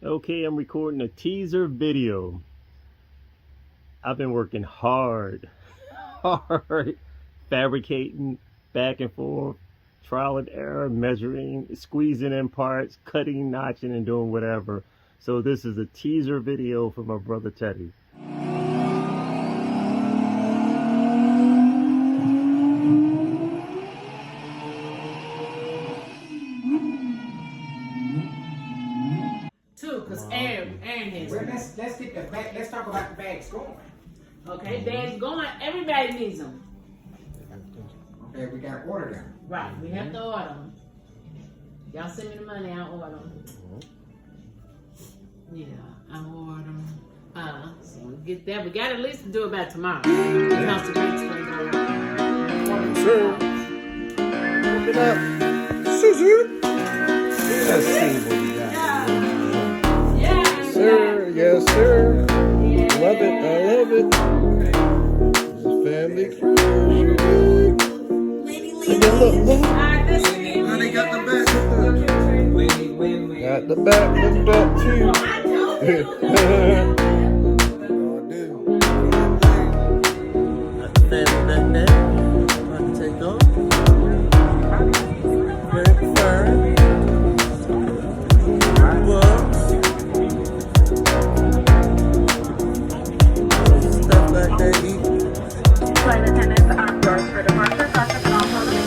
Okay, I'm recording a teaser video. I've been working hard, fabricating back and forth, trial and error, measuring, squeezing in parts, cutting, notching, and doing whatever. So this is a teaser video for my brother Teddy. Because Aaron has. Well, let's get the back. Let's talk about the bags going. Okay, bags going. Everybody needs them. Okay, we gotta order them. Right, we have to order them. Y'all send me the money, I'll order them. Yeah, I'll order them. So we get that. We got at least to do it by tomorrow. Sure. Look it up. Suzu. Let's see what we got. Yes, sir. Yeah. Love it. I love it. Family cruise. And then look. Now they got the back. Got the back lift up too. Take off. Very firm. Flight attendants are doors for departure. Process all holding.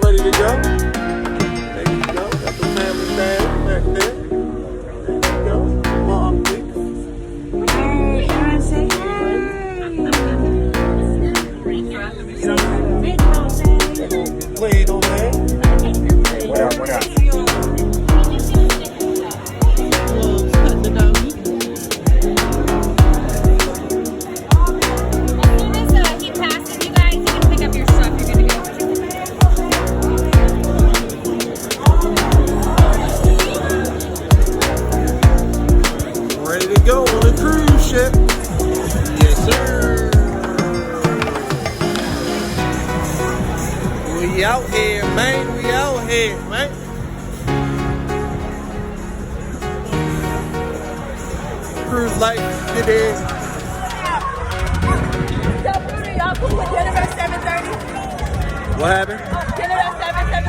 Ready to go? There you go. Got the family bag back there. There you go. Mom, please. Hey, Aaron, say hey. Played on that. What up? What up? Go on a cruise ship. Yes, sir. We out here, man. We out here, man. Cruise life, it is. So, Bruno, y'all cool with dinner at 7:30? What happened? Dinner at 7:30?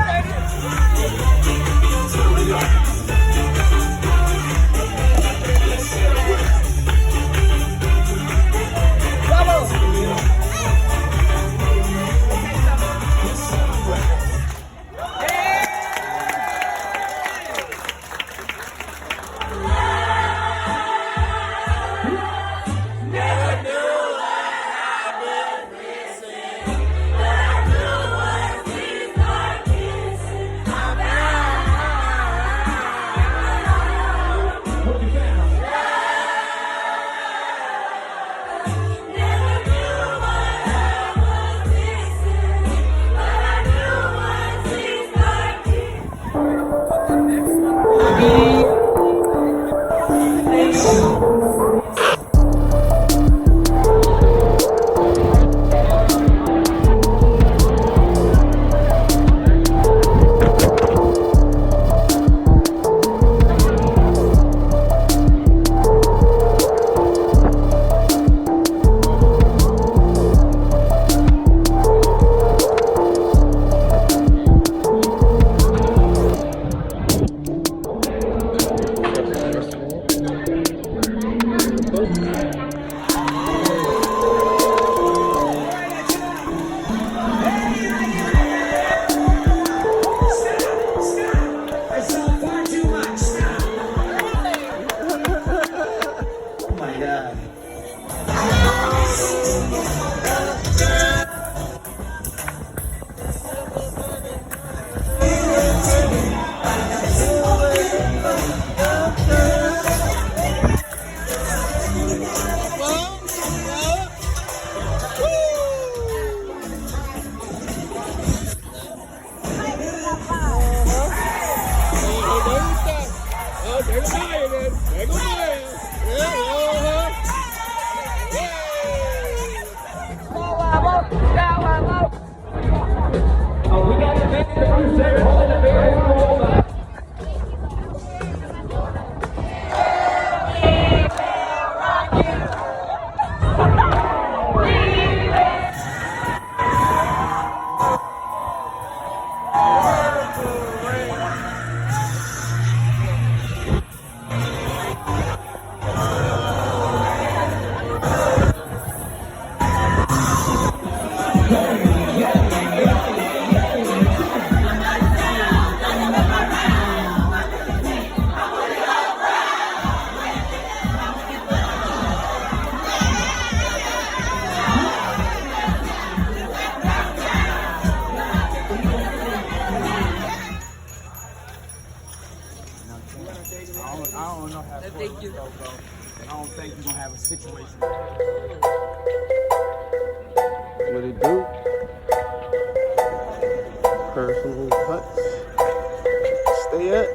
have a situation. What it do? Personal huts. Stay at.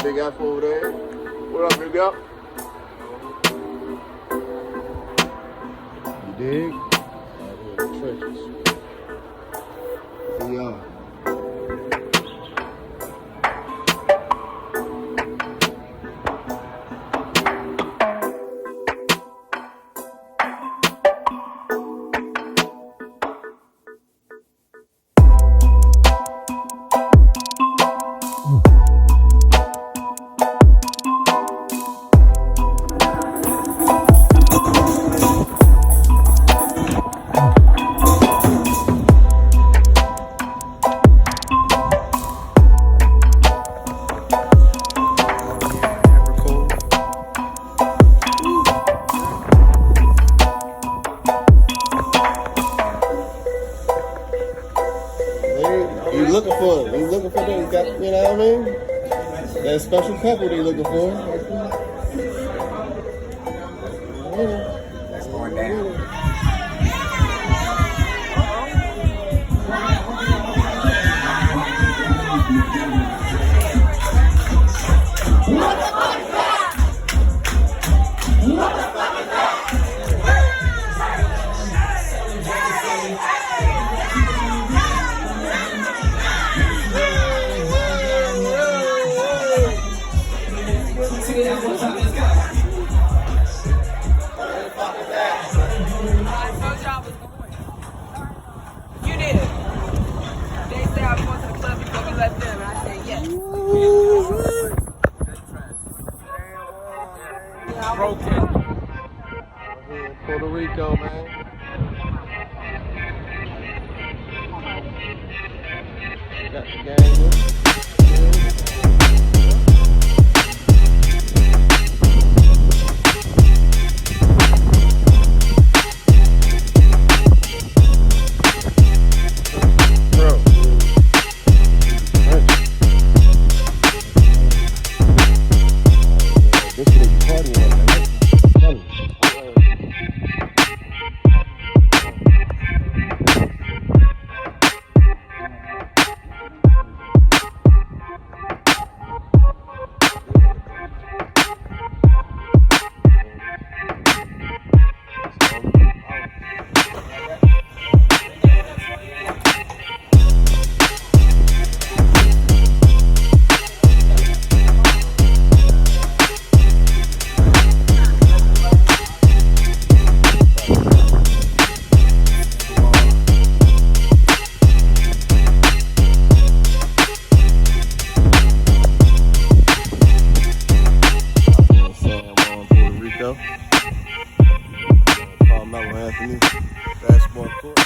Big F over there. What up, Big F? You dig? Out here in the trenches. We are. You looking for it. You looking for them. You got, you know what I mean? That special couple they looking for. That's going down. You did it. They said I was going to the club before we left them, and I said yes. Broken. Puerto Rico, man. Got the gang with it. Basketball court.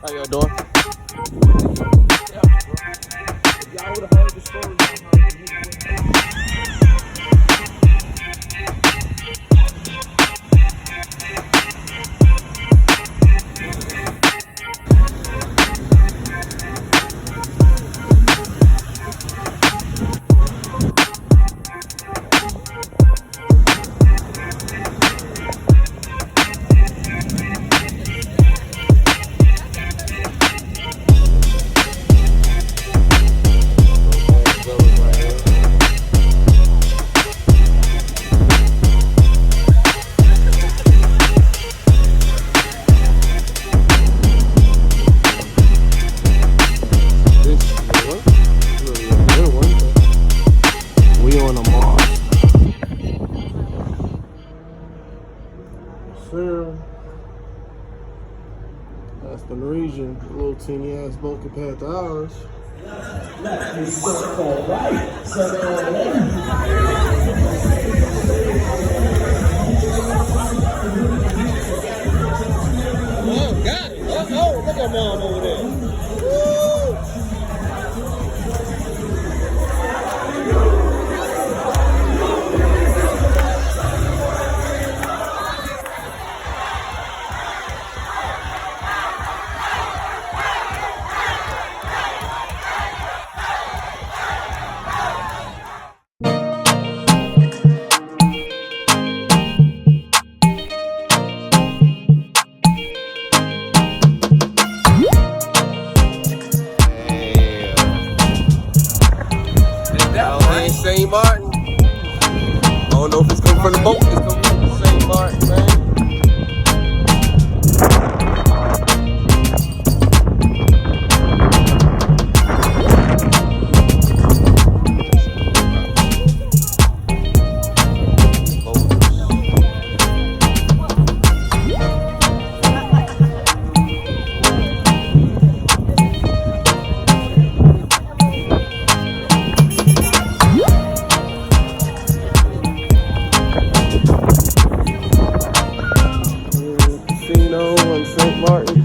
How y'all doing? If y'all would have heard the story, That's the Norwegian, a little teeny ass boat compared to ours. Oh, got it. Oh, look at mom over there. Woo! St. Martin. I don't know if it's coming from the boat. It's coming from St. Martin, man. St. Martin.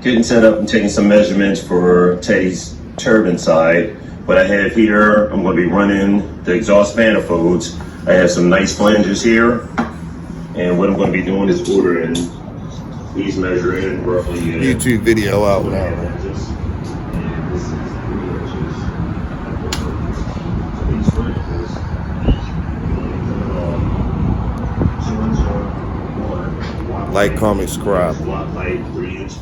Getting set up and taking some measurements for Teddy's turbine side. What I have here, I'm going to be running the exhaust manifolds. I have some nice flanges here, and what I'm going to be doing is ordering these measuring roughly YouTube video out now. and this is 3 inches. So these flanges, Like, comment, subscribe. Like 3 inches.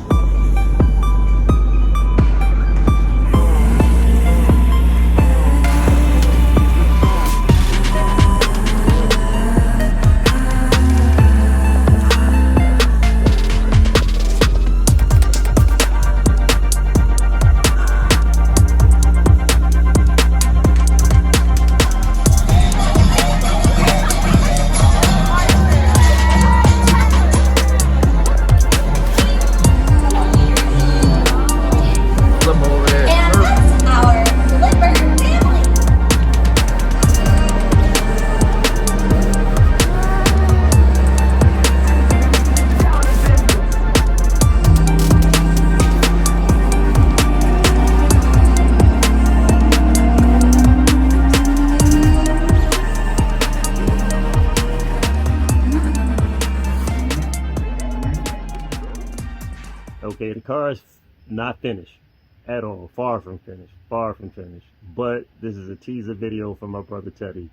Okay, the car is not finished at all. Far from finished. Far from finished. But this is a teaser video from my brother Teddy.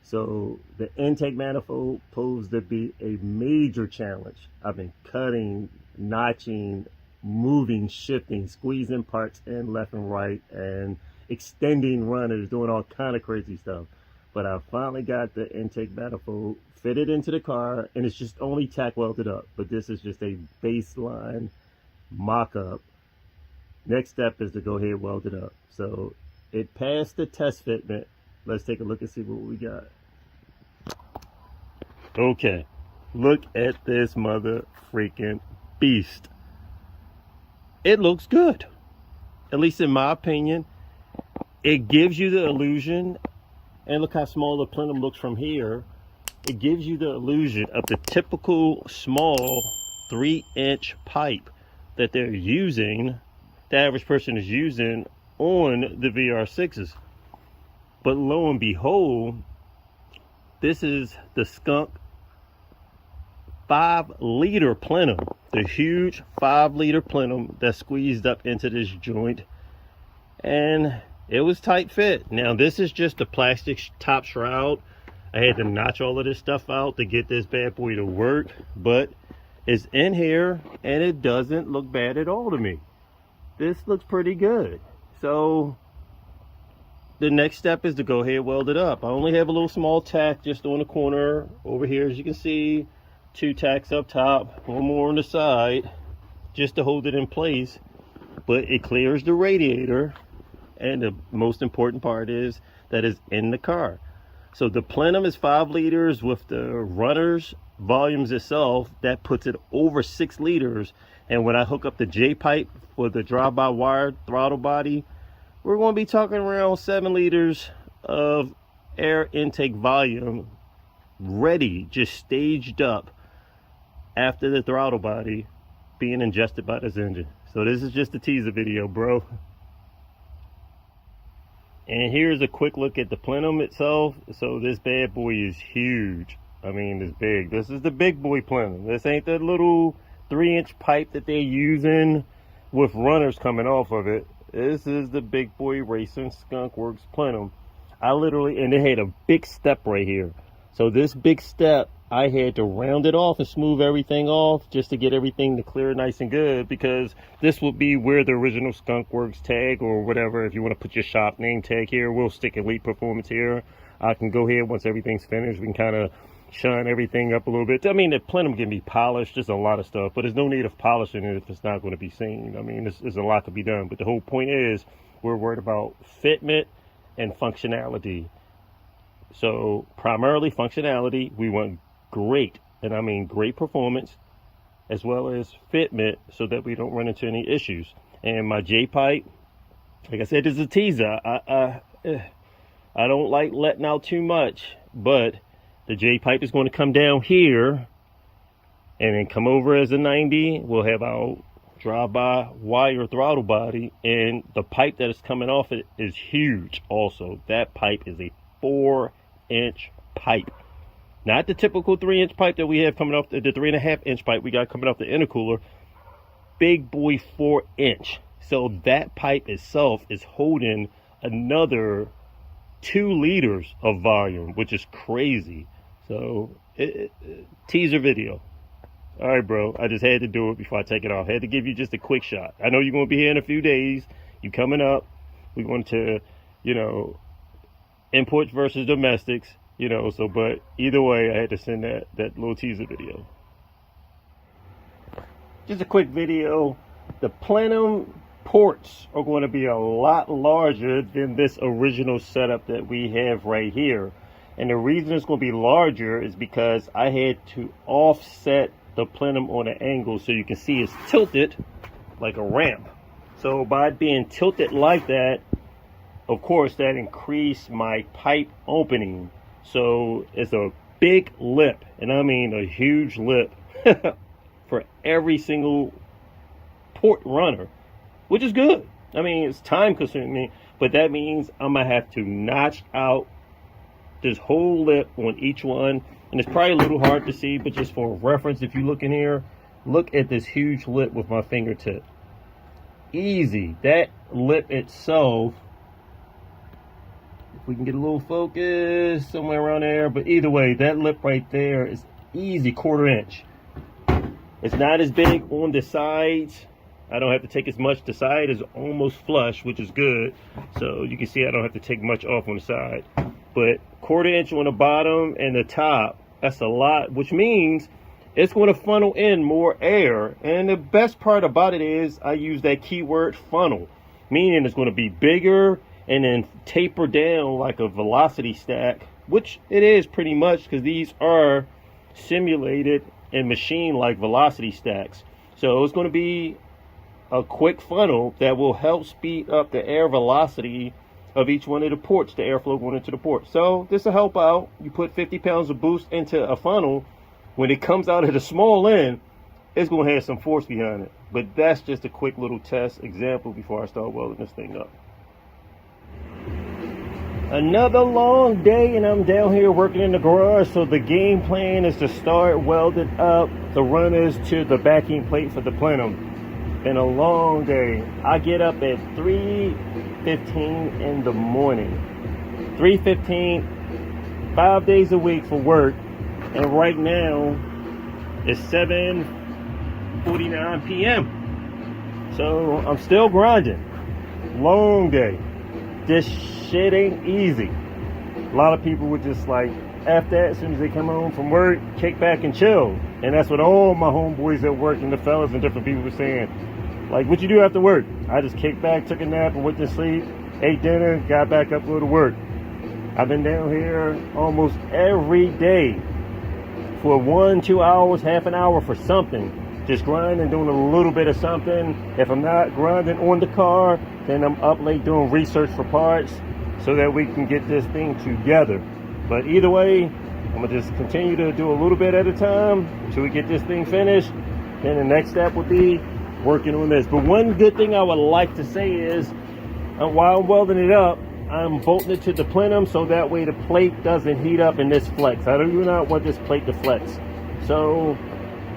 So the intake manifold posed to be a major challenge. I've been cutting, notching, moving, shifting, squeezing parts in left and right, and extending runners, doing all kind of crazy stuff. But I finally got the intake manifold fitted into the car, and it's just only tack welded up. But this is just a baseline mock-up. Next step is to go ahead and weld it up. So it passed the test fitment. Let's take a look and see what we got. Okay, look at this mother freaking beast. It looks good, at least in my opinion. It gives you the illusion, and look how small the plenum looks from here. It gives you the illusion of the typical small 3-inch pipe that they're using, the average person is using on the VR6s. But lo and behold, this is the Skunk 5-liter plenum, the huge 5-liter plenum that squeezed up into this joint, and it was tight fit. Now this is just a plastic top shroud. I had to notch all of this stuff out to get this bad boy to work, but it's in here and it doesn't look bad at all to me. This looks pretty good. So the next step is to go ahead and weld it up. I only have a little small tack just on the corner over here, as you can see. 2 tacks up top, 1 more on the side, just to hold it in place. But it clears the radiator, and the most important part is that it's in the car. So the plenum is 5 liters with the runners volumes itself. That puts it over 6 liters. And when I hook up the J pipe for the drive-by-wire throttle body, we're going to be talking around 7 liters of air intake volume ready, just staged up after the throttle body being ingested by this engine. So this is just a teaser video, bro. And here's a quick look at the plenum itself. So this bad boy is huge. I mean, it's big. This is the big boy plenum. This ain't the little 3-inch pipe that they're using with runners coming off of it. This is the big boy racing Skunk Works plenum. I literally, and they had a big step right here. So this big step, I had to round it off and smooth everything off just to get everything to clear nice and good, because this would be where the original Skunk Works tag or whatever, if you want to put your shop name tag here, we'll stick Elite Performance here. I can go ahead once everything's finished, we can kind of shine everything up a little bit. I mean, the plenum can be polished, there's a lot of stuff, but there's no need of polishing it if it's not going to be seen. I mean, there's a lot to be done, but the whole point is we're worried about fitment and functionality. So primarily functionality, we want great, and I mean great performance, as well as fitment, so that we don't run into any issues. And my J pipe, like I said, is a teaser. I don't like letting out too much, but the J pipe is going to come down here and then come over as a 90. We'll have our drive-by wire throttle body, and the pipe that is coming off it is huge also. That pipe is a 4-inch pipe. Not the typical 3-inch pipe that we have coming off, the 3.5-inch pipe we got coming off the intercooler. Big boy 4-inch. So that pipe itself is holding another 2 liters of volume, which is crazy. So teaser video. All right, bro, I just had to do it before I take it off. I had to give you just a quick shot. I know you're going to be here in a few days. You coming up. We're going to, you know, imports versus domestics, you know, so, but either way, I had to send that little teaser video. Just a quick video. The plenum ports are going to be a lot larger than this original setup that we have right here. And the reason it's going to be larger is because I had to offset the plenum on an angle so you can see it's tilted like a ramp. So by being tilted like that, of course, that increased my pipe opening. So it's a big lip, and I mean a huge lip for every single port runner, which is good. I mean, it's time consuming, but that means I'm gonna have to notch out this whole lip on each one. And it's probably a little hard to see, but just for reference, if you look in here, look at this huge lip with my fingertip. Easy. That lip itself, if we can get a little focus somewhere around there, but either way, that lip right there is easy, 1/4 inch. It's not as big on the sides. I don't have to take as much. The side is almost flush, which is good. So you can see I don't have to take much off on the side. But 1/4 inch on the bottom and the top, that's a lot, which means it's going to funnel in more air. And the best part about it is I use that keyword funnel, meaning it's going to be bigger and then taper down like a velocity stack, which it is pretty much, because these are simulated and machine like velocity stacks. So it's going to be a quick funnel that will help speed up the air velocity of each one of the ports, the airflow going into the port. So this will help out. You put 50 pounds of boost into a funnel, when it comes out at the small end, it's going to have some force behind it. But that's just a quick little test example before I start welding this thing up. Another long day, and I'm down here working in the garage. So the game plan is to start welding up the runners to the backing plate for the plenum. Been a long day. I get up at 3:15 in the morning. 3:15, 5 days a week for work. And right now it's 7:49 p.m. So I'm still grinding. Long day. This shit ain't easy. A lot of people would just like, after that, as soon as they come home from work, kick back and chill. And that's what all my homeboys at work and the fellas and different people were saying. Like, what you do after work? I just kicked back, took a nap, and went to sleep, ate dinner, got back up, go to work. I've been down here almost every day for 1, 2 hours, half an hour for something. Just grinding, doing a little bit of something. If I'm not grinding on the car, then I'm up late doing research for parts so that we can get this thing together. But either way, I'm gonna just continue to do a little bit at a time until we get this thing finished. Then the next step would be working on this. But one good thing I would like to say is, while I'm welding it up, I'm bolting it to the plenum so that way the plate doesn't heat up in this flex. I do not want this plate to flex. So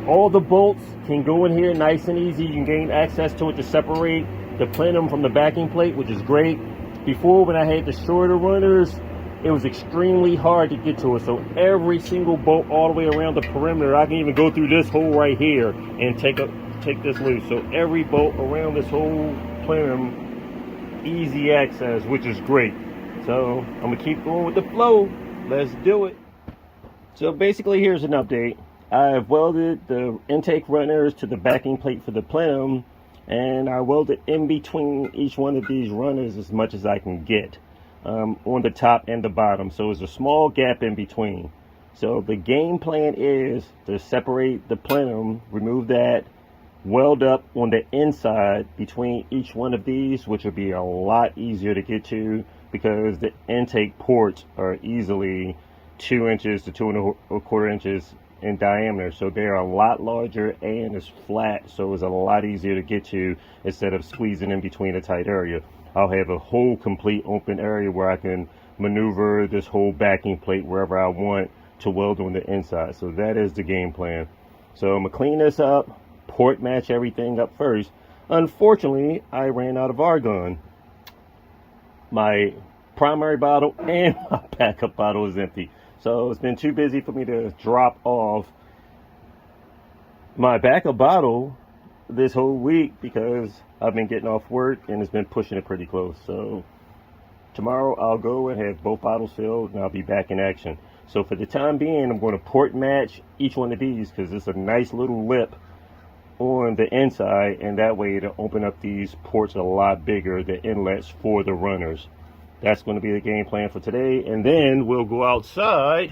all the bolts can go in here nice and easy. You can gain access to it to separate the plenum from the backing plate, which is great. Before, when I had the shorter runners, it was extremely hard to get to it. So every single bolt all the way around the perimeter, I can even go through this hole right here and take this loose. So every bolt around this whole plenum, easy access, which is great. So I'm gonna keep going with the flow. Let's do it. So basically, here's an update. I've welded the intake runners to the backing plate for the plenum, and I welded in between each one of these runners as much as I can get on the top and the bottom. So it's a small gap in between. So the game plan is to separate the plenum, remove that, weld up on the inside between each one of these, which would be a lot easier to get to because the intake ports are easily 2 inches to 2 1/4 inches in diameter, so they're a lot larger and it's flat, so it's a lot easier to get to instead of squeezing in between a tight area. I'll have a whole complete open area where I can maneuver this whole backing plate wherever I want to weld on the inside. So that is the game plan. So I'm gonna clean this up, port match everything up first. Unfortunately, I ran out of argon. My primary bottle and my backup bottle is empty. So it's been too busy for me to drop off my backup bottle this whole week because I've been getting off work and it's been pushing it pretty close. So tomorrow I'll go and have both bottles filled and I'll be back in action. So for the time being, I'm going to port match each one of these because it's a nice little lip on the inside, and that way to open up these ports a lot bigger, the inlets for the runners. That's going to be the game plan for today, and then we'll go outside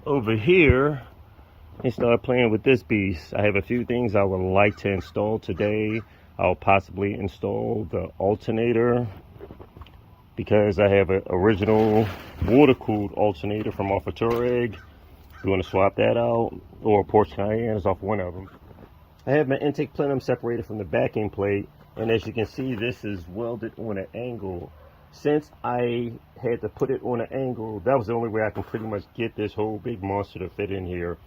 over here and start playing with this beast. I have a few things I would like to install today. I'll possibly install the alternator because I have an original water-cooled alternator from off of Touareg. You want to swap that out, or Porsche Cayenne is off one of them. I have my intake plenum separated from the backing plate, and as you can see, this is welded on an angle. Since I had to put it on an angle, that was the only way I can pretty much get this whole big monster to fit in here.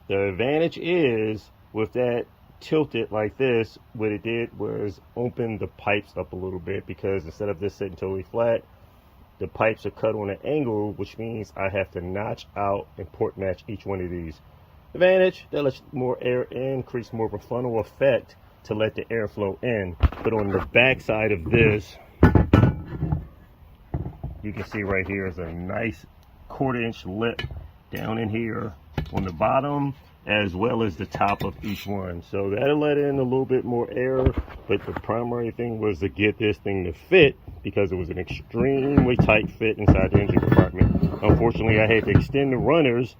The advantage is, with that tilted like this, what it did was open the pipes up a little bit, because instead of this sitting totally flat, the pipes are cut on an angle, which means I have to notch out and port match each one of these. Advantage, that lets more air in, creates more of a funnel effect to let the air flow in. But on the back side of this, you can see right here is a nice 1/4 inch lip down in here on the bottom as well as the top of each one. So that'll let in a little bit more air, but the primary thing was to get this thing to fit because it was an extremely tight fit inside the engine compartment. Unfortunately, I had to extend the runners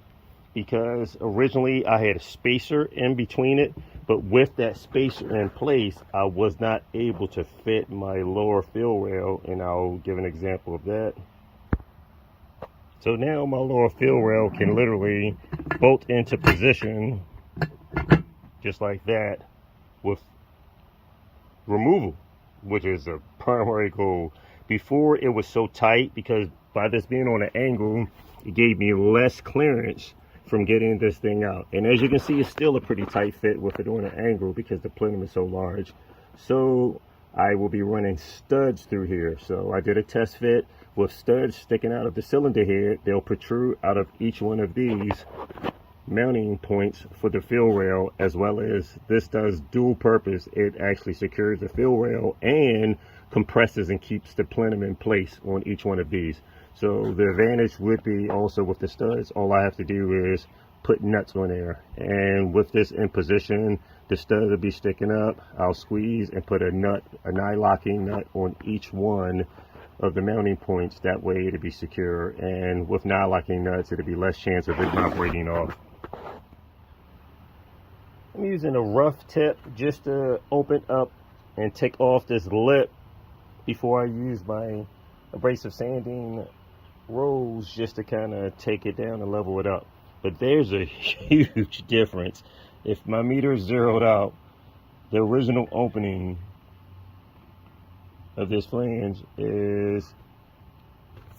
because originally I had a spacer in between it, but with that spacer in place, I was not able to fit my lower fill rail, and I'll give an example of that. So now my lower fill rail can literally bolt into position just like that with removal, which is a primary goal. Before it was so tight because by this being on an angle, it gave me less clearance from getting this thing out. And as you can see, it's still a pretty tight fit with it on an angle because the plenum is so large. So I will be running studs through here. So I did a test fit with studs sticking out of the cylinder head. They'll protrude out of each one of these mounting points for the fill rail, as well as this does dual purpose. It actually secures the fill rail and compresses and keeps the plenum in place on each one of these. So the advantage would be also with the studs, all I have to do is put nuts on there, and with this in position, the stud will be sticking up. I'll squeeze and put a nut, a nylock nut on each one of the mounting points. That way it'll be secure, and with nylocking nuts, it'll be less chance of it not breaking off. I'm using a rough tip just to open up and take off this lip before I use my abrasive sanding rolls just to kind of take it down and level it up. But there's a huge difference. If my meter is zeroed out, the original opening of this flange is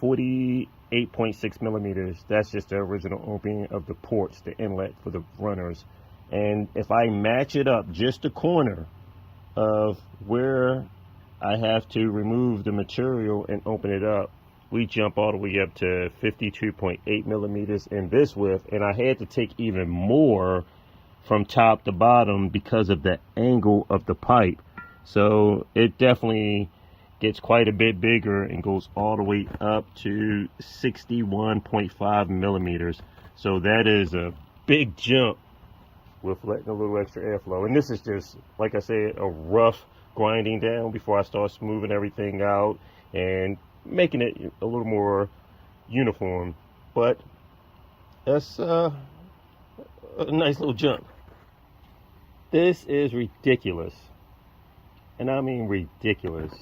48.6 millimeters. That's just the original opening of the ports, the inlet for the runners. And if I match it up just the corner of where I have to remove the material and open it up, we jump all the way up to 52.8 millimeters in this width, and I had to take even more from top to bottom because of the angle of the pipe. So it definitely gets quite a bit bigger and goes all the way up to 61.5 millimeters. So that is a big jump with letting a little extra airflow. And this is just, like I said, a rough grinding down before I start smoothing everything out and making it a little more uniform. But that's a nice little jump. This is ridiculous, and I mean ridiculous.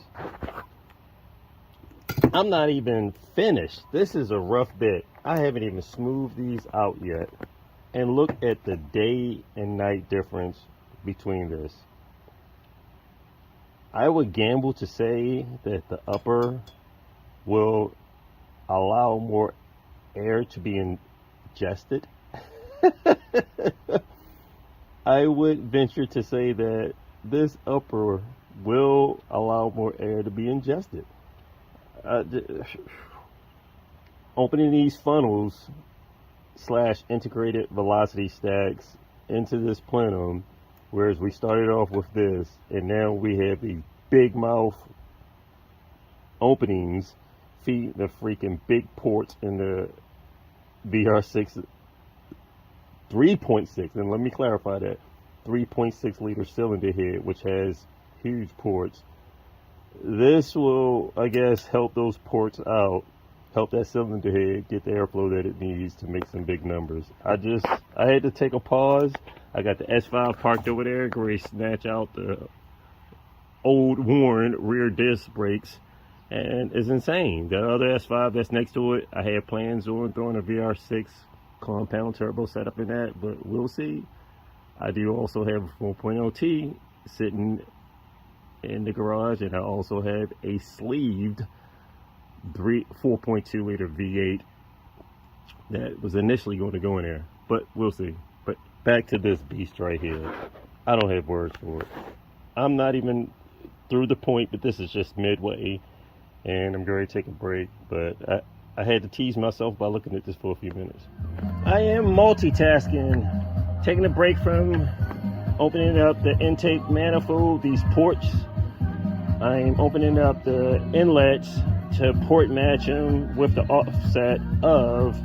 I'm not even finished. This is a rough bit. I haven't even smoothed these out yet. And look at the day and night difference between this. I would gamble to say that the upper will allow more air to be ingested. I would venture to say that this upper will allow more air to be ingested. Opening these funnels / integrated velocity stacks into this plenum, whereas we started off with this, and now we have these big mouth openings feeding the freaking big ports in the VR6 3.6, and let me clarify that, 3.6 liter cylinder head, which has huge ports. This will, I guess, help those ports out, help that cylinder head get the airflow that it needs to make some big numbers. I had to take a pause. I got the S5 parked over there, going to snatch out the old worn rear disc brakes, and it's insane. The other S5 that's next to it, I had plans on throwing a VR6 compound turbo setup in that, but we'll see. I do also have a 4.0 T sitting in the garage, and I also have a sleeved 4.2 liter V8 that was initially going to go in there, but we'll see. But back to this beast right here. I don't have words for it. I'm not even through the point, but this is just midway, and I'm going to take a break, but I had to tease myself by looking at this for a few minutes. I am multitasking, taking a break from opening up the intake manifold, these ports. I am opening up the inlets to port match them with the offset of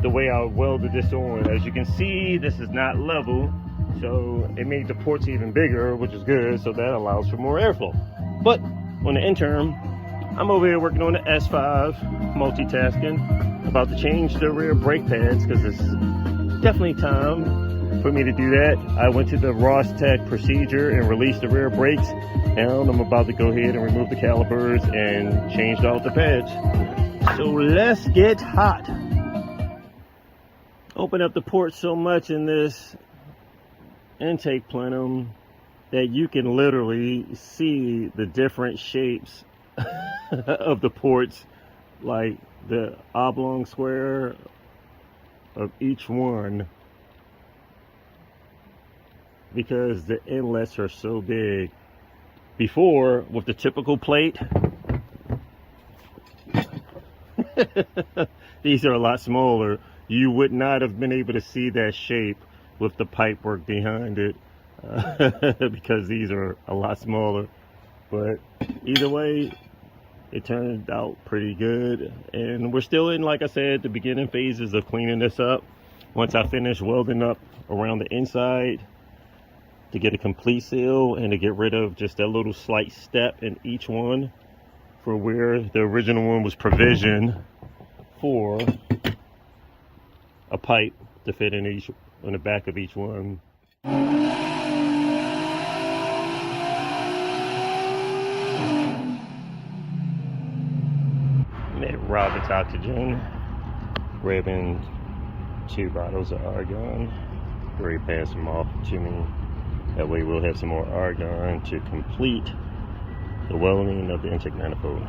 the way I welded this on. As you can see, this is not level, so it made the ports even bigger, which is good, so that allows for more airflow. But on the interim, I'm over here working on the S5, multitasking, about to change the rear brake pads because it's definitely time for me to do that. I went to the Rostec procedure and released the rear brakes, and I'm about to go ahead and remove the calipers and change out the pads. So let's get hot. Open up the port so much in this intake plenum that you can literally see the different shapes of the ports, like the oblong square of each one, because the inlets are so big. Before, with the typical plate, these are a lot smaller. You would not have been able to see that shape with the pipe work behind it, because these are a lot smaller. But either way, it turned out pretty good, and we're still in, like I said, the beginning phases of cleaning this up. Once I finish welding up around the inside to get a complete seal and to get rid of just that little slight step in each one for where the original one was provisioned for a pipe to fit in each on the back of each one. Robert's oxygen, grabbing 2 bottles of argon, ready to pass them off to me. That way we'll have some more argon to complete the welding of the intake manifold.